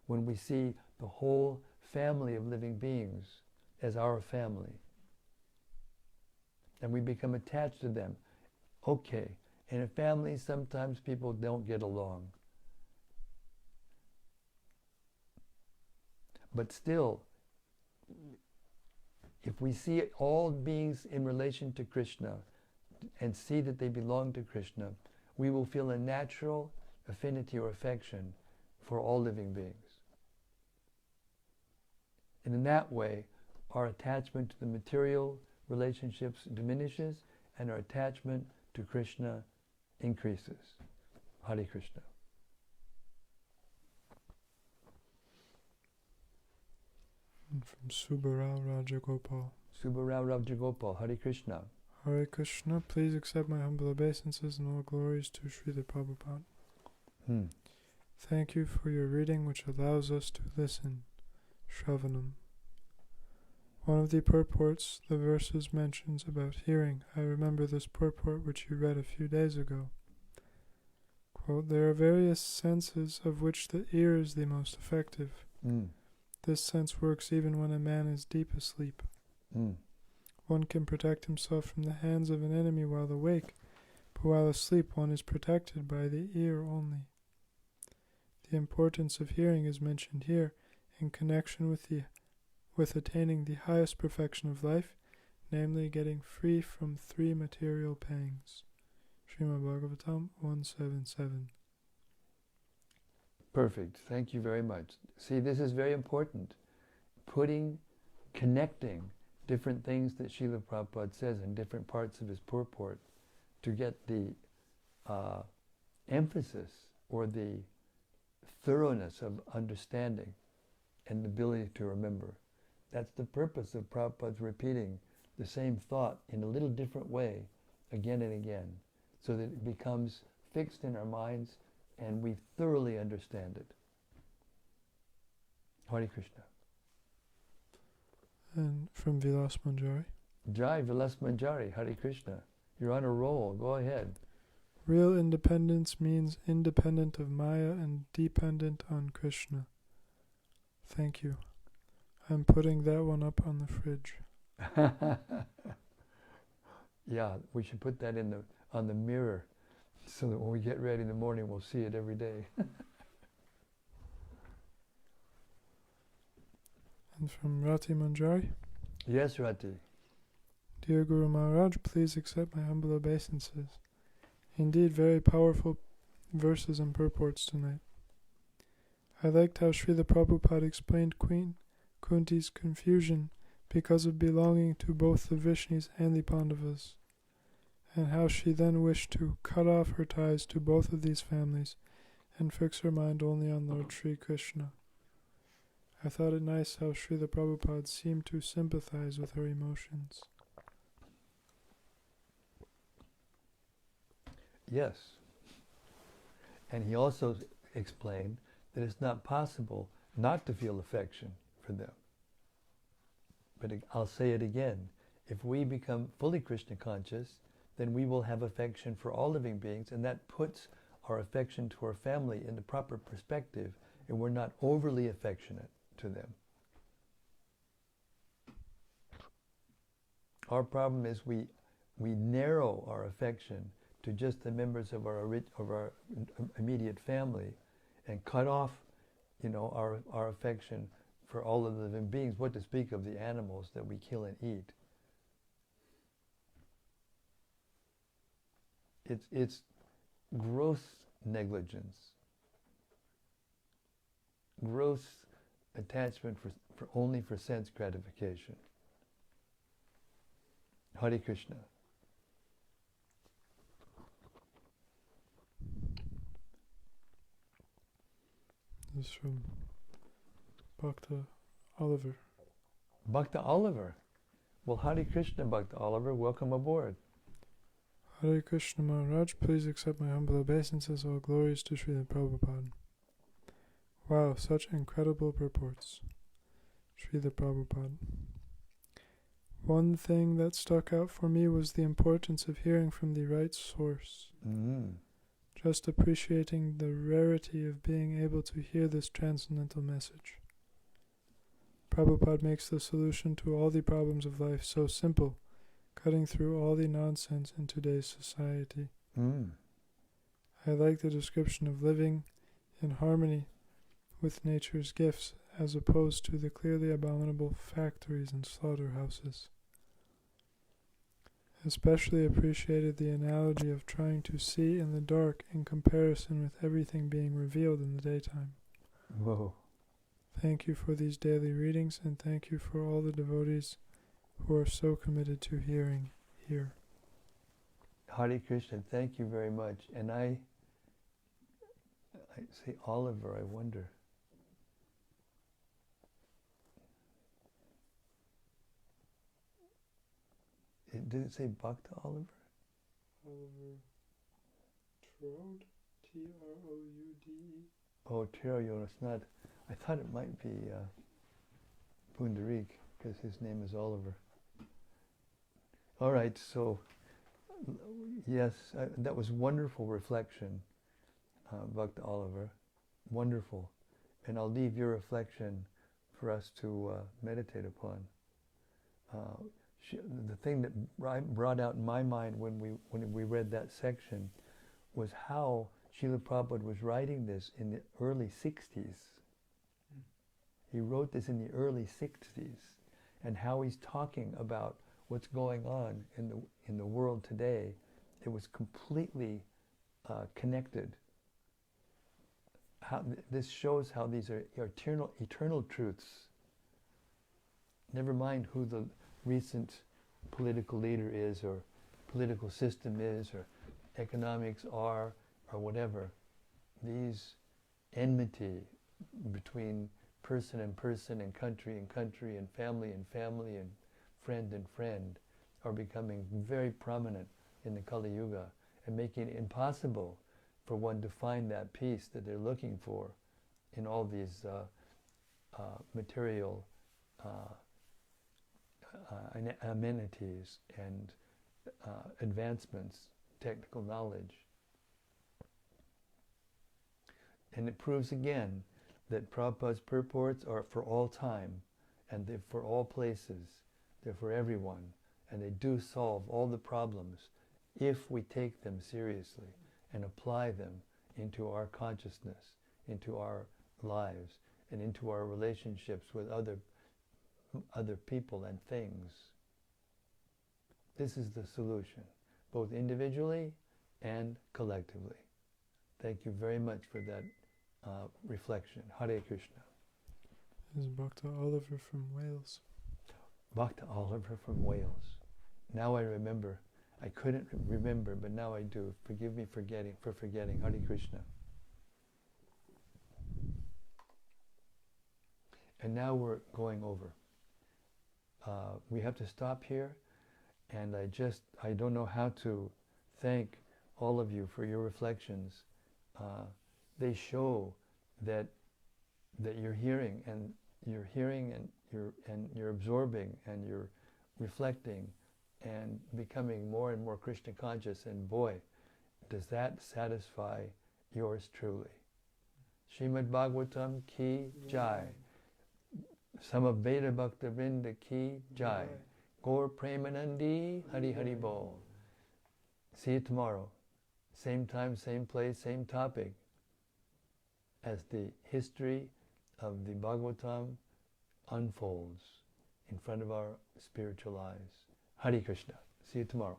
when we see the whole family of living beings as our family. And we become attached to them. Okay, in a family, sometimes people don't get along. But still, if we see all beings in relation to Krishna and see that they belong to Krishna, we will feel a natural affinity or affection for all living beings. And in that way, our attachment to the material relationships diminishes and our attachment to Krishna increases. Hare Krishna. From Subbarao Rajagopal. Subbarao Rajagopal, Hare Krishna. Hare Krishna, please accept my humble obeisances and all glories to Srila Prabhupada. Thank you for your reading, which allows us to listen. Shravanam. One of the purports, the verses mentions about hearing. I remember this purport which you read a few days ago. Quote, there are various senses of which the ear is the most effective. This sense works even when a man is deep asleep. One can protect himself from the hands of an enemy while awake, but while asleep one is protected by the ear only. The importance of hearing is mentioned here in connection with attaining the highest perfection of life, namely getting free from 3 material pangs. Śrīmad-Bhāgavatam 177. Perfect. Thank you very much. See, this is very important. Connecting different things that Srila Prabhupada says in different parts of his purport to get the emphasis or the thoroughness of understanding and the ability to remember. That's the purpose of Prabhupada's repeating the same thought in a little different way again and again, so that it becomes fixed in our minds and we thoroughly understand it. Hare Krishna. And from Vilas Manjari. Jai Vilas Manjari, Hare Krishna. You're on a roll, go ahead. Real independence means independent of Maya and dependent on Krishna. Thank you. I'm putting that one up on the fridge. Yeah, we should put that on the mirror so that when we get ready in the morning we'll see it every day. And from Rati Manjari. Yes, Rati. Dear Guru Maharaj, please accept my humble obeisances. Indeed, very powerful verses and purports tonight. I liked how Srila Prabhupada explained Queen Kunti's confusion because of belonging to both the Vishnus and the Pandavas, and how she then wished to cut off her ties to both of these families and fix her mind only on Lord Sri Krishna. I thought it nice how Srila Prabhupada seemed to sympathize with her emotions. Yes. And he also explained that it's not possible not to feel affection for them. But I'll say it again. If we become fully Krishna conscious, then we will have affection for all living beings, and that puts our affection to our family in the proper perspective, and we're not overly affectionate to them. Our problem is we narrow our affection to just the members of our immediate family, and cut off, our affection for all of the living beings. What to speak of the animals that we kill and eat? It's gross negligence, gross attachment only for sense gratification. Hare Krishna. This is from Bhakta Oliver. Bhakta Oliver. Well, Hare Krishna, Bhakta Oliver. Welcome aboard. Hare Krishna Maharaj, please accept my humble obeisances. All glories to Srila Prabhupada. Wow, such incredible purports. Srila Prabhupada. One thing that stuck out for me was the importance of hearing from the right source. Just appreciating the rarity of being able to hear this transcendental message. Prabhupada makes the solution to all the problems of life so simple, cutting through all the nonsense in today's society. I like the description of living in harmony with nature's gifts, as opposed to the clearly abominable factories and slaughterhouses. Especially appreciated the analogy of trying to see in the dark in comparison with everything being revealed in the daytime. Whoa. Thank you for these daily readings, and thank you for all the devotees who are so committed to hearing here. Hare Krishna, thank you very much. And I say Oliver, I wonder. Did it say Bhakta Oliver? Oliver Troud, T-R-O-U-D-E. Oh, Troud, it's not. I thought it might be Pundarik, because his name is Oliver. All right, so yes, that was wonderful reflection, Bhakta Oliver. Wonderful. And I'll leave your reflection for us to meditate upon. The thing that brought out in my mind when we read that section was how Srila Prabhupada was writing this in the early 60s. He wrote this in the early 60s, and how he's talking about what's going on in the world today. It was completely connected. This shows how these are eternal truths. Never mind who the recent political leader is, or political system is, or economics are, or whatever. These enmity between person and person, and country, and family, and friend are becoming very prominent in the Kali Yuga, and making it impossible for one to find that peace that they're looking for in all these material amenities and advancements, technical knowledge. And it proves again that Prabhupada's purports are for all time, and they're for all places, they're for everyone, and they do solve all the problems if we take them seriously and apply them into our consciousness, into our lives, and into our relationships with other people and things. This is the solution, both individually and collectively. Thank you very much for that reflection. Hare Krishna. This is Bhakta Oliver from Wales. Bhakta Oliver from Wales. Now I remember. I couldn't remember, but now I do. Forgive me for forgetting. Hare Krishna. And now we're going over. We have to stop here, and I don't know how to thank all of you for your reflections. They show that you're hearing, and you're absorbing, and you're reflecting, and becoming more and more Krishna conscious, and boy, does that satisfy yours truly. Śrīmad-Bhāgavatam ki jai. Samaveta Bhakta Vrinda ki jai. Gaur Premanandi Hari Hari Bol. See you tomorrow. Same time, same place, same topic, as the history of the Bhagavatam unfolds in front of our spiritual eyes. Hare Krishna. See you tomorrow.